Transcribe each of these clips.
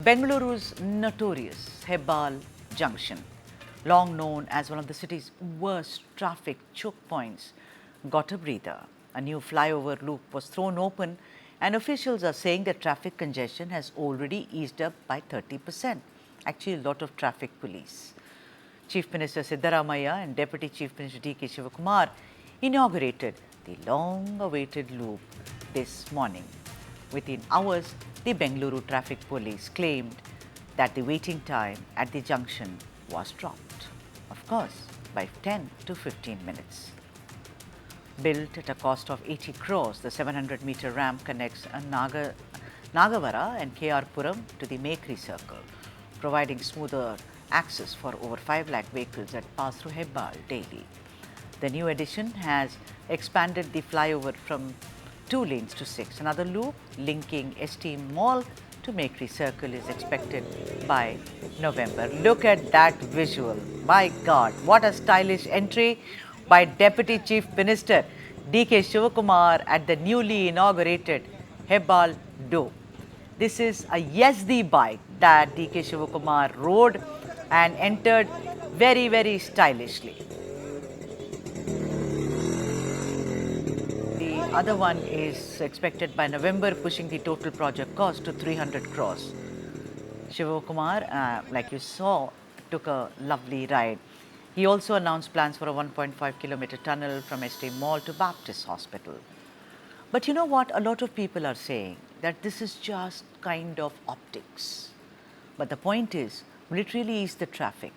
Bengaluru's notorious Hebbal Junction, long known as one of the city's worst traffic choke points, got a breather. A new flyover loop was thrown open, and officials are saying that traffic congestion has already eased up by 30%. Actually, a lot of traffic police. Chief Minister Siddaramaiah and Deputy Chief Minister D.K. Shivakumar inaugurated the long-awaited loop this morning. Within hours, the Bengaluru traffic police claimed that the waiting time at the junction was dropped, of course, by 10 to 15 minutes. Built at a cost of 80 crores, the 700-meter ramp connects Nagavara and KR Puram to the Mekri Circle, providing smoother access for over 5 lakh vehicles that pass through Hebbal daily. The new addition has expanded the flyover from 2 lanes to 6. Another loop linking ST Mall to Mekri Circle is expected by November. Look at that visual. My God, what a stylish entry by Deputy Chief Minister D.K. Shivakumar at the newly inaugurated Hebbal Loop. This is a Yazdi bike that D.K. Shivakumar rode and entered very, very stylishly. The other one is expected by November, pushing the total project cost to 300 crores. Shivakumar, like you saw, took a lovely ride. He also announced plans for a 1.5-kilometer tunnel from ST Mall to Baptist Hospital. But you know what? A lot of people are saying that this is just kind of optics. But the point is, will it really ease the traffic?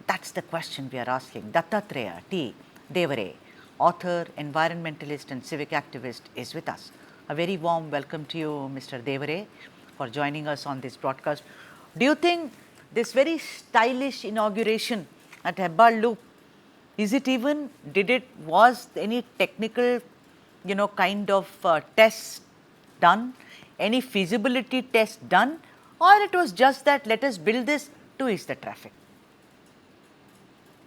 That's the question we are asking. Dattatreya T. Devare, author, environmentalist and civic activist, is with us. A very warm welcome to you, Mr. Devare, for joining us on this broadcast. Do you think this very stylish inauguration at Hebbal Loop, was any technical, kind of test done, any feasibility test done, or it was just that let us build this to ease the traffic?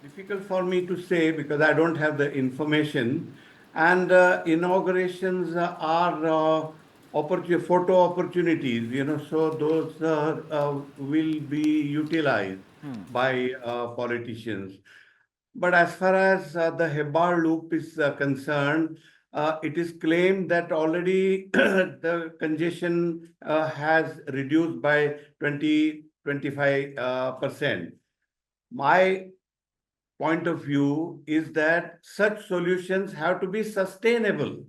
Difficult for me to say because I don't have the information, and inaugurations are photo opportunities, so those will be utilized by politicians. But as far as the Hebbal Loop is concerned, it is claimed that already the congestion has reduced by 20-25%. My point of view is that such solutions have to be sustainable.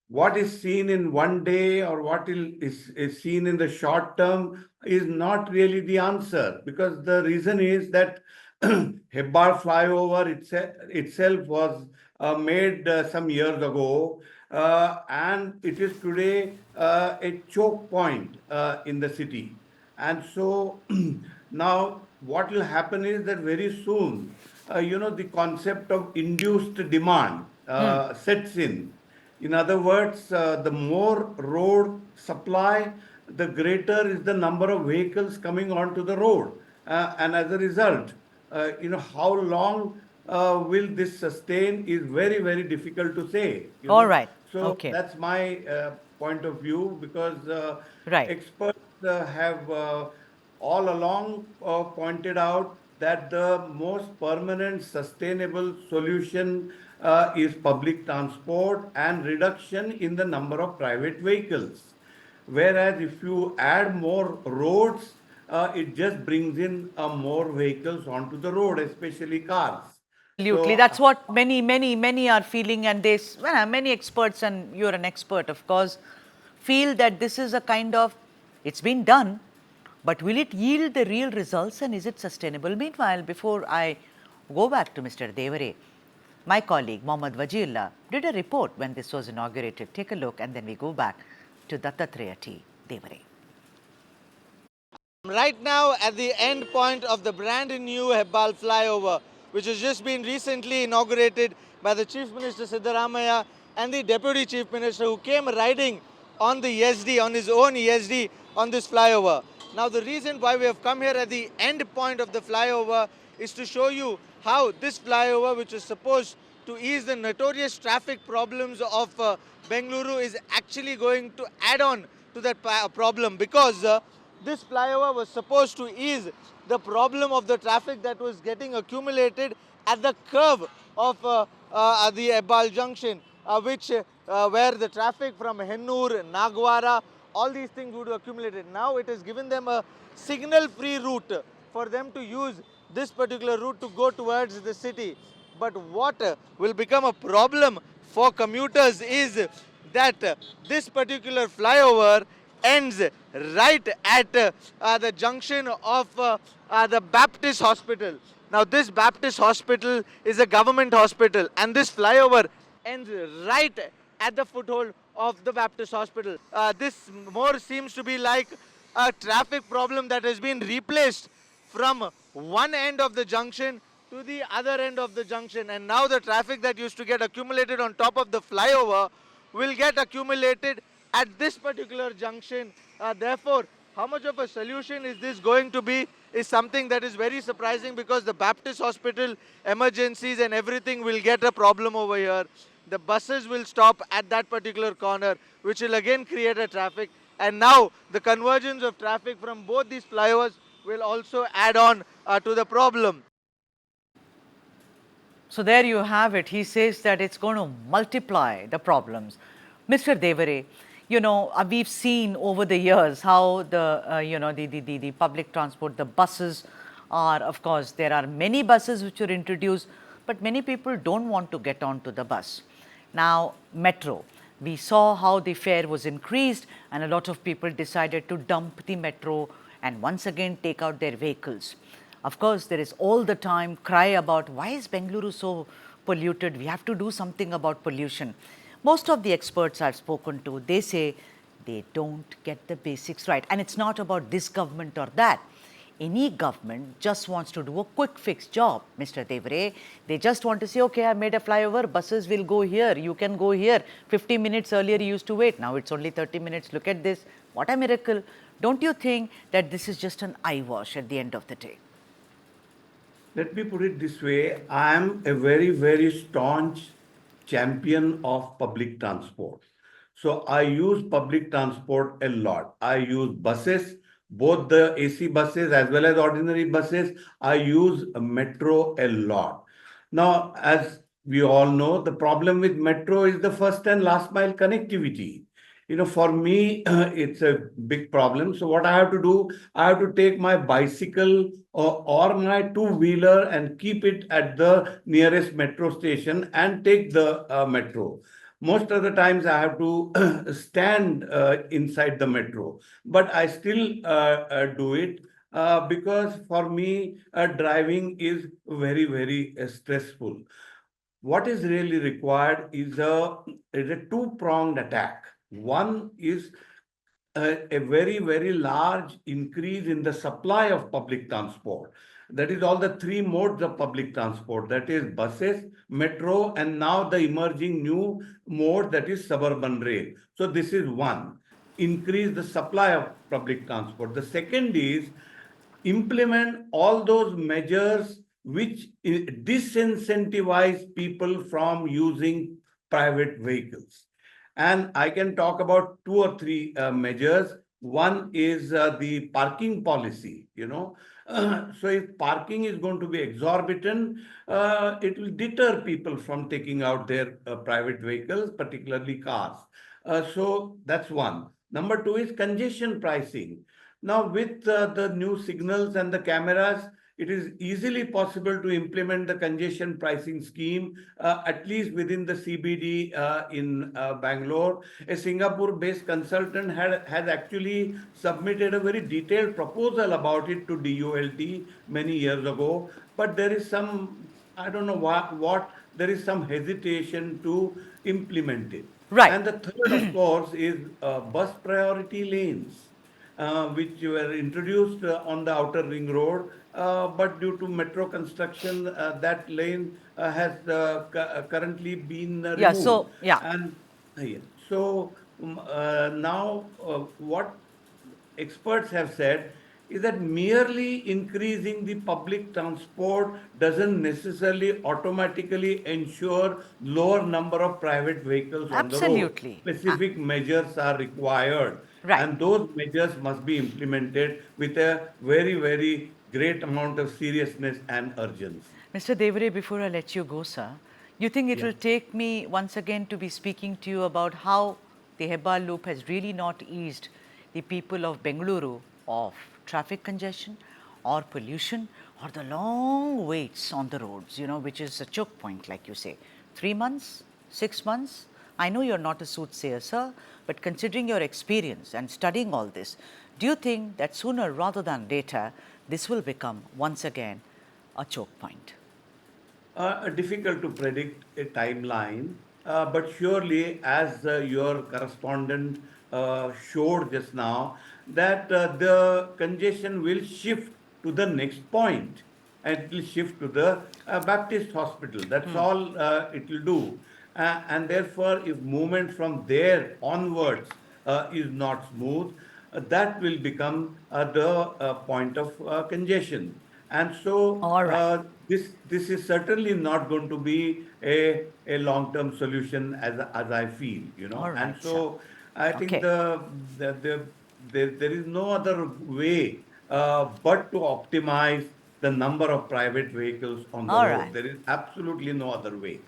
What is seen in one day or what is seen in the short term is not really the answer, because the reason is that Hebbal Flyover itself was made some years ago, and it is today a choke point in the city. And so now what will happen is that very soon, the concept of induced demand sets in. In other words, the more road supply, the greater is the number of vehicles coming onto the road. And as a result, how long will this sustain is very, very difficult to say. All right. So okay. That's my point of view, because Right. experts have all along pointed out that the most permanent sustainable solution is public transport and reduction in the number of private vehicles. Whereas if you add more roads, it just brings in more vehicles onto the road, especially cars. Absolutely. That's what many are feeling, and many experts, and you're an expert, of course, feel that this is a kind of, it's been done, but will it yield the real results and is it sustainable? Meanwhile, before I go back to Mr. Devare, my colleague Mohammad Wajiullah did a report when this was inaugurated. Take a look and then we go back to Dattatreya T. Devare. Right now at the end point of the brand new Hebbal Flyover, which has just been recently inaugurated by the Chief Minister Siddaramaiah and the Deputy Chief Minister, who came riding on the Yazdi, on his own Yazdi, on this flyover. Now the reason why we have come here at the end point of the flyover is to show you how this flyover, which is supposed to ease the notorious traffic problems of Bengaluru, is actually going to add on to that problem, because this flyover was supposed to ease the problem of the traffic that was getting accumulated at the curve of the Hebbal Junction, where the traffic from Hennur, Nagwara, all these things would accumulate. Now it has given them a signal-free route for them to use this particular route to go towards the city. But what will become a problem for commuters is that this particular flyover ends right at the junction of the Baptist Hospital. Now this Baptist Hospital is a government hospital, and this flyover ends right at the foothold of the Baptist Hospital. This more seems to be like a traffic problem that has been replaced from one end of the junction to the other end of the junction, and now the traffic that used to get accumulated on top of the flyover will get accumulated at this particular junction. Therefore, how much of a solution is this going to be is something that is very surprising, because the Baptist Hospital emergencies and everything will get a problem over here. The buses will stop at that particular corner, which will again create a traffic, and now the convergence of traffic from both these flyovers will also add on to the problem. So there you have it. He says that it's going to multiply the problems. Mr. Devare, we've seen over the years how the public transport, the buses are, of course, there are many buses which were introduced, but many people don't want to get onto the bus. Now, metro, we saw how the fare was increased and a lot of people decided to dump the metro and once again take out their vehicles. Of course, there is all the time cry about why is Bengaluru so polluted? We have to do something about pollution. Most of the experts I've spoken to, they say they don't get the basics right. And it's not about this government or that. Any government just wants to do a quick fix job, Mr. Devare. They just want to say, okay, I made a flyover, buses will go here, you can go here. 50 minutes earlier you used to wait, now it's only 30 minutes. Look at this, what a miracle. Don't you think that this is just an eyewash at the end of the day? Let me put it this way. I am a very, very staunch champion of public transport. So I use public transport a lot. I use buses, both the AC buses as well as ordinary buses. I use a metro a lot. Now, as we all know, the problem with metro is the first and last mile connectivity. For me, it's a big problem. So what I have to do, I have to take my bicycle or my two-wheeler and keep it at the nearest metro station and take the metro. Most of the times I have to stand inside the metro, but I still do it because for me, driving is very, very stressful. What is really required is a two-pronged attack. One is a very, very large increase in the supply of public transport. That is all the three modes of public transport, that is buses, metro, and now the emerging new mode, that is suburban rail. So this is one, increase the supply of public transport. The second is implement all those measures which disincentivize people from using private vehicles. And I can talk about two or three measures. One is the parking policy, So if parking is going to be exorbitant, it will deter people from taking out their private vehicles, particularly cars. So that's one. Number two is congestion pricing. Now, with the new signals and the cameras, it is easily possible to implement the congestion pricing scheme, at least within the CBD in Bangalore. A Singapore-based consultant has actually submitted a very detailed proposal about it to DOLT many years ago. But there is some, I don't know what there is some hesitation to implement it. Right. And the third, of course, is bus priority lanes. Which were introduced on the outer ring road, but due to metro construction, that lane has currently been removed. Yeah, so, yeah. And so now what experts have said, is that merely increasing the public transport doesn't necessarily automatically ensure lower number of private vehicles on the road. Absolutely. Specific measures are required, Right. and those measures must be implemented with a very, very great amount of seriousness and urgency. Mr. Devare, before I let you go, sir, you think it Yeah. will take me once again to be speaking to you about how the Hebbal loop has really not eased the people of Bengaluru of traffic congestion or pollution or the long waits on the roads, which is a choke point, like you say. 3 months, 6 months? I know you're not a soothsayer, sir, but considering your experience and studying all this, do you think that sooner rather than later, this will become once again a choke point? Difficult to predict a timeline, but surely, as your correspondent showed just now, that the congestion will shift to the next point and it will shift to the Baptist hospital. That's all it will do. And therefore, if movement from there onwards is not smooth, that will become the point of congestion. And so All right. this is certainly not going to be a long-term solution as I feel, All And right, sir. so I think Okay. there is no other way but to optimize the number of private vehicles on the All road. right. There is absolutely no other way.